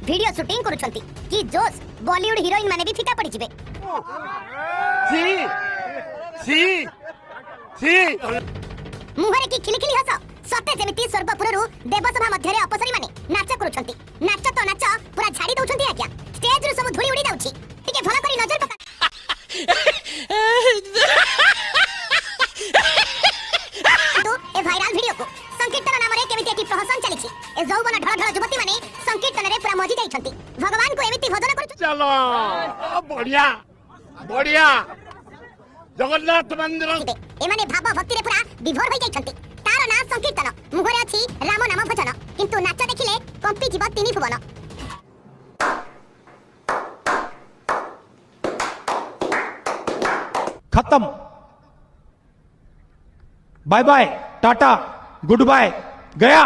Video shooting करूछंती कि जोश Bollywood heroine माने भी फीका पड़ी जिवे। सी सी मुहरे की खिलखिली हस सते जेमिति स्वर्गपुररु देवसभा मध्यरे अपसरी माने नाच करूछंती। नाच तो नाच पूरा झाड़ी दउछंती आज्ञा। स्टेज रु सब धूଳି उड़ी जाउची। ठीक है भला करी नजर पका। तो ए वायरल वीडियो को संकीर्तन नाम रे केमिति एकी प्रहसन चलीछि। ए जौवन ढळ ढळ युवती माने संकीर्तन रे पूरा मजी जाइछंती। भगवान को एमिति भजन करूछ। चलो बढ़िया बढ़िया जगन्नाथ मंदिर ए माने भाव भक्ति रे पूरा विभोर होई जाइछंती। तार ना संकीर्तन मुहरे अछि राम नाम भजन किंतु नाच देखिले कंपी जीव तीनी भुवन। खत्म। Bye bye tata goodbye गया।